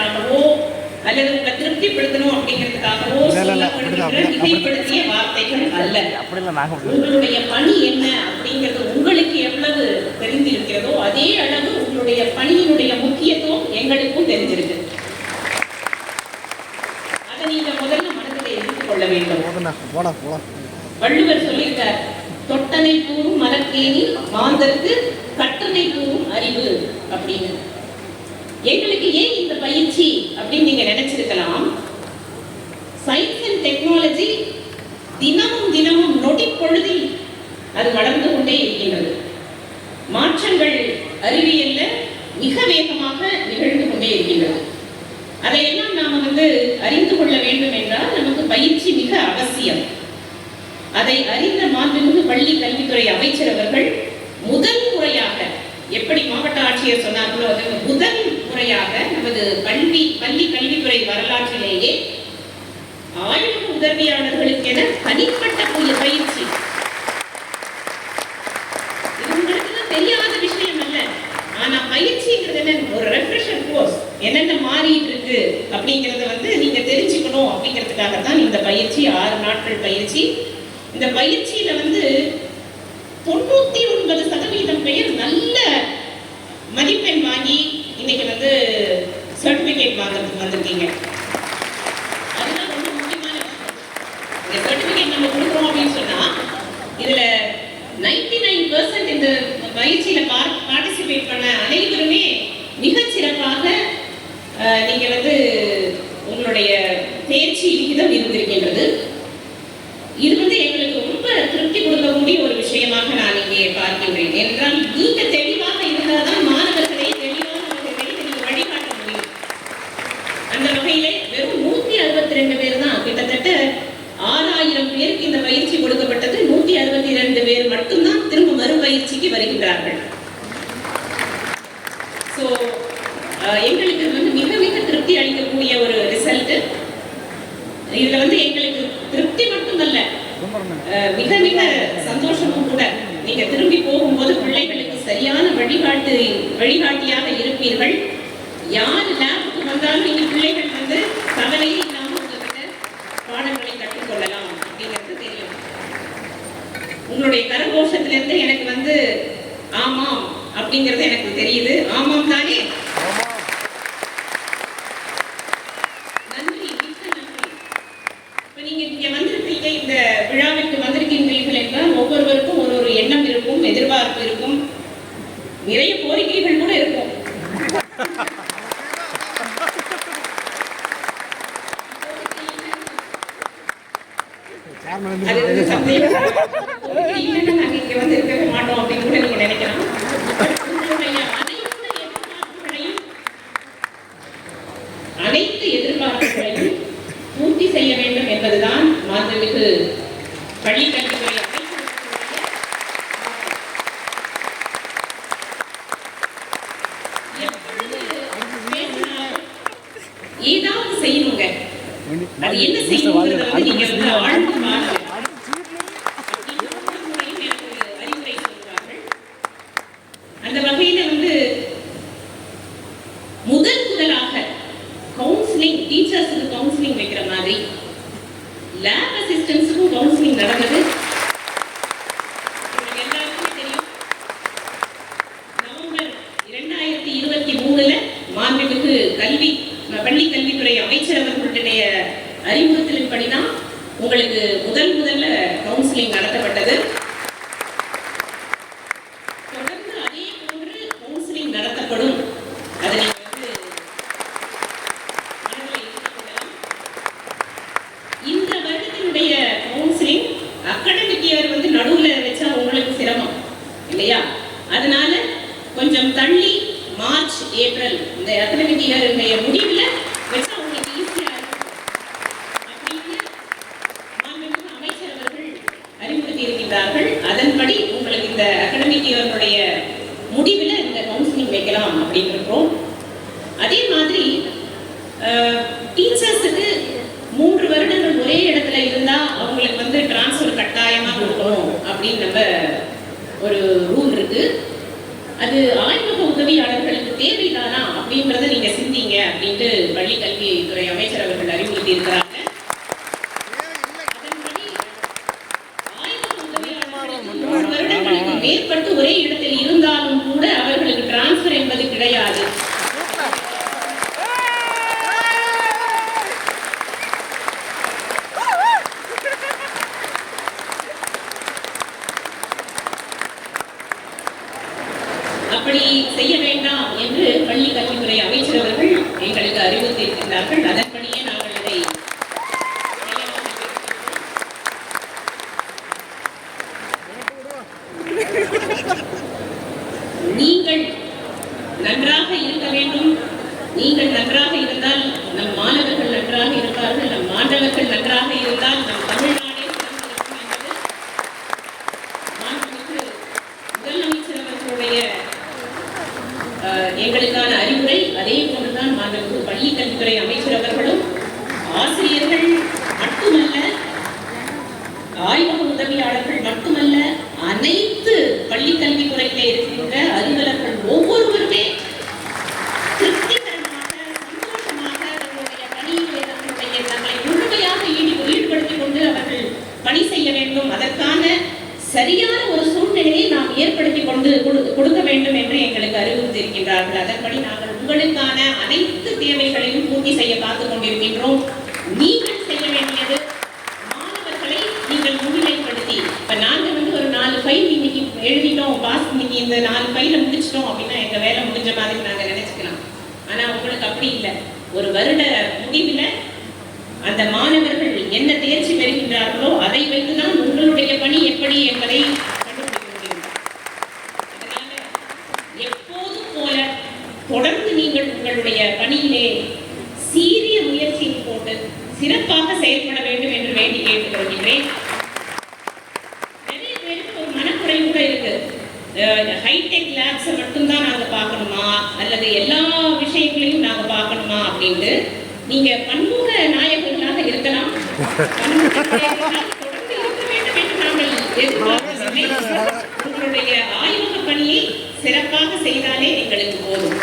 என்பதற்காகவோ அல்லது உங்களை திருப்திப்படுத்தணும் அப்படிங்கிறதுக்காகவோ சொல்லப்படுகின்ற மிகைப்படுத்திய வார்த்தைகள் அல்ல. உங்களுடைய பணி என்ன அப்படிங்கிறது உங்களுக்கு எவ்வளவு தெரிந்திருக்கிறதோ அதே அளவு உங்களுடைய பணியினுடைய முக்கியத்துவம் எங்களுக்கும் தெரிஞ்சிருக்கு. அதை நீங்க முதல்ல மனதில் எடுத்துக் கொள்ள வேண்டும். வள்ளுவர் சொல்லியிருக்கார், தொட்டனை கூறும் மலர்கேணி மாந்தருக்கு கட்டணை கூறும் அறிவு அப்படின்னு. எங்களுக்கு ஏன் இந்த பயிற்சி அப்படின்னு நீங்க நினைச்சிருக்கலாம். சயின்ஸ் அண்ட் டெக்னாலஜி தினமும் நொடி பொழுதில் அது வளர்ந்து கொண்டே இருக்கின்றது. மாற்றங்கள் அறிவியல்ல மிக வேகமாக நிகழ்ந்து கொண்டே இருக்கின்றது. அதையெல்லாம் நாம அறிந்து கொள்ள வேண்டும் என்றால் நமக்கு பயிற்சி மிக அவசியம். அதை அறிந்த மாண்புமிகு பள்ளி கல்வித்துறை அமைச்சர் அவர்கள் முதல் முறையாக, எப்படி மாவட்ட ஆட்சியர் சொன்னார்களோ அது முதல் முறையாக நமது பள்ளி கல்வித்துறை வரலாற்றிலேயே ஆய்வக உதவியாளர்களுக்கு என தனிப்பட்ட பயிற்சி. இது உங்களுக்கு தெரியாத விஷயம் அல்ல. ஆனா பயிற்சிங்கிறது என்ன, ஒரு ரெஃப்ரெஷர் கோர்ஸ் என்னென்ன மாறிட்டு இருக்கு அப்படிங்கறத நீங்க தெரிஞ்சுக்கணும் அப்படிங்கிறதுக்காக தான் இந்த பயிற்சி. 6 நாட்கள் பயிற்சி. இந்த பயிற்சியில 99% பேர் நல்ல மதிப்பெண் வாங்கி இன்னைக்கு சர்டிபிகேட் வாங்குறதுக்கு வந்திருக்கீங்க. அதுதான் ரொம்ப முக்கியமான விஷயம். இந்த சர்டிபிகேட் நம்ம கொடுக்குறோம் அப்படின்னு சொன்னா இதுல 99% இந்த பயிற்சியில பார்ட்டிசிபேட் பண்ண அனைவருமே மிகச் சிறப்பாக நீங்க உங்களுடைய தேர்ச்சி விகிதம் இருந்திருக்கின்றது. இது எங்களுக்கு ரொம்ப திருப்தி கொடுக்கக்கூடிய ஒரு விஷயமாக நான் இங்கே பார்க்கின்றேன். என்றால் நீங்க தெளிவாக இருந்தால்தான் மாணவர்களை தெளிவான நீங்க வழிகாட்ட முடியும். அந்த வகையிலே வெறும் 162 பேர் தான், கிட்டத்தட்ட 6000 பேருக்கு இந்த பயிற்சி கொடுக்கப்பட்டது. 162 பேர் மட்டும்தான் திரும்ப மறுபயிற்சிக்கு வருகின்றார்கள். ஸோ எங்களுக்கு மிக மிக திருப்தி அளிக்கக்கூடிய ஒரு ரிசல்ட். இதுல எங்களுக்கு திருப்தி மட்டுமல்ல, மிக மிக சந்தோஷமும் கூட. நீங்க திரும்பி போகும்போது பிள்ளைகளுக்கு சரியான வழிகாட்டியாக இருப்பீர்கள். யார் லேபுக்கு வந்தாலும் நீங்க பிள்ளைகள் கவலையே இல்லாமல் உங்ககிட்ட பாடங்களை கற்றுக்கொள்ளலாம் அப்படிங்கிறது தெரியும். உங்களுடைய கரகோஷத்திலிருந்து எனக்கு ஆமாம் அப்படிங்கிறது எனக்கு தெரியுது. ஆமாம் தானே? இந்த விழாவிற்கு வந்திருக்கின்றீர்கள் என்றால் ஒவ்வொருவருக்கும் ஒரு எண்ணம் இருக்கும், எதிர்பார்ப்பு இருக்கும், நிறைய கோரிக்கைகள் கூட இருக்கும். அது சந்தேகம் நாங்க இங்க இருக்கவே மாட்டோம் அப்படின்னு கூட நீங்க நினைக்கலாம். அனைத்து எதிர்பார்ப்புகளையும் பூர்த்தி செய்ய வேண்டும் என்பதுதான் மாண்புமிகு பள்ளி கல்வித்துறை ஏதாவது செய்யணுங்க. அது என்ன செய்யணுங்கிறத நீங்க ஆழ்ந்து பாருங்க. அறிவுரை சொல்றார்கள். அந்த வகையில முதலாக கவுன்சிலிங், டீச்சர்ஸுக்கு கவுன்சிலிங் வைக்கிற மாதிரி லேப் அசிஸ்டன்ஸுக்கும் கவுன்சிலிங் நடந்தது. எல்லாருக்குமே தெரியும். நவம்பர் 2023 மாண்புமிகு பள்ளி கல்வித்துறை அமைச்சர் அவர்களுடைய அறிவுறுத்தலின்படிதான் உங்களுக்கு முதல்ல கவுன்சிலிங் நடத்தப்பட்டது. தொடர்ந்து அதே போன்று கவுன்சிலிங் நடத்தப்படும். அதை இந்த வருடத்தினுடைய கவுன்சிலிங் அகாடமிக் இயர் நடுவுல வச்சா உங்களுக்கு சிரமம் இல்லையா? அதனால கொஞ்சம் தள்ளி மார்ச், ஏப்ரல் இந்த அகாடமிக் இயர் முடிவுல வச்சா உங்களுக்கு ஈஸியா இருக்கும் அப்படின்னு மாண்புமிகு அமைச்சர் அவர்கள் அறிவுறுத்தி இருக்கின்றார்கள். அதன்படி உங்களுக்கு இந்த அகாடமிக் இயருடைய முடிவுல இந்த கவுன்சிலிங் வைக்கலாம் அப்படின்னு இருக்கிறோம். அதே மாதிரி டீச்சர்ஸுக்கு 3 வருடங்கள் ஒரே இடத்துல இருந்தா அவங்களுக்கு டிரான்ஸ்ஃபர் கட்டாயமா கொடுக்கணும் அப்படின்னு நம்ம ஒரு ரூல் இருக்கு. அது ஆய்வக உதவியாளர்களுக்கு தேவைதானா அப்படின்றத நீங்க சிந்திங்க. செய்யுங்க அப்படின்ட்டு பள்ளி கல்வித்துறை அமைச்சர் அவர்கள் அறிவுறுத்தி இருக்கிறாங்க. அதன்படி ஆய்வக உதவியாளர்களுக்கு 3 வருடங்களுக்கு மேற்பட்டு ஒரே இடத்தில் இருந்தாலும் கூட அவர்களுக்கு டிரான்ஸ்பர் என்பது கிடையாது. அப்படி செய்ய வேண்டாம் என்று பள்ளி கல்வித்துறை அமைச்சர் அவர்கள் எங்களுக்கு அறிவுறுத்தியிருக்கிறார்கள். அதன்படியே நாங்கள் அதை நீங்கள் நன்றாக இருக்க வேண்டும். நீங்கள் நன்றாக இருந்தால் நம் மாணவர்கள் நன்றாக இருப்பார்கள். நம் மாணவர்கள் நன்றாக இருந்தால் நம் தமிழ்நாடே சிறந்திருக்கும் என்பது மாண்புமிகு முதலமைச்சர் அவர்களுடைய எங்களுக்கான அறிவுரை. அதே போன்றுதான் மாண்புமிகு பள்ளி கல்வித்துறை அமைச்சர் அவர்களும் ஆசிரியர்கள் மட்டுமல்ல, ஆய்வக உதவியாளர்கள் மட்டுமல்ல, அனைத்து பள்ளி கல்வித்துறையிலே இருக்கின்ற அலுவலர்கள் ஒவ்வொருவருமே திருப்திகரமாக சந்தோஷமாக தங்களுடைய பணியிலே தங்களை முழுமையாக ஈடுபடுத்திக் கொண்டு அவர்கள் பணி செய்ய வேண்டும். அதற்கான சரியான ஒரு சூழ்நிலையை நாம் ஏற்படுத்தி கொடுக்க வேண்டும் என்று எங்களுக்கு அறிவுறுத்தியிருக்கின்றார்கள். அதன்படி நாங்கள் உங்களுக்கான அனைத்து தேவைகளையும் பூர்த்தி செய்ய பார்த்துக் கொண்டிருக்கின்றோம். நீங்கள் செய்ய வேண்டியது மாணவர்களை நீங்கள் முன்னிலைப்படுத்தி, இப்ப நாங்க ஒரு 4 ஃபைல் இன்னைக்கு எழுதிட்டோம், பாஸ் இன்னைக்கு இந்த 4 ஃபைல முடிச்சிட்டோம் அப்படின்னா எங்க வேலை முடிஞ்ச மாதிரி நாங்க நினைச்சுக்கலாம். ஆனா உங்களுக்கு அப்படி இல்லை. ஒரு வருட முடிவில் அந்த மாணவர்கள் என்ன தேர்ச்சி பெறுகின்றார்களோ அதை வைத்துதான் உங்களுடைய பணி எப்படி என்பதை கண்டுபிடிக்க முடியும். அதனால எப்போதும் போல தொடர்ந்து நீங்கள் உங்களுடைய பணியிலே சீரிய முயற்சியை போட்டு சிறப்பாக செயல்பட வேண்டும் என்று வேண்டி கேட்டுக்கொள்கின்றேன். நிறைய பேருக்கு ஒரு மனக்குறை கூட இருக்கு. ஹைடெக் லேப்ஸை மட்டும்தான் நாங்க பார்க்கணுமா அல்லது எல்லா விஷயங்களையும் நாங்க பார்க்கணுமா அப்படின்ட்டு. நீங்க பன்முக நாயகர்களாக இருக்கலாம், தொடர்ந்து இருக்க வேண்டும் என்று நாங்கள் எதிர்பார்க்கவில்லை. உங்களுடைய ஆய்வக பணியை சிறப்பாக செய்தாலே எங்களுக்கு போதும்.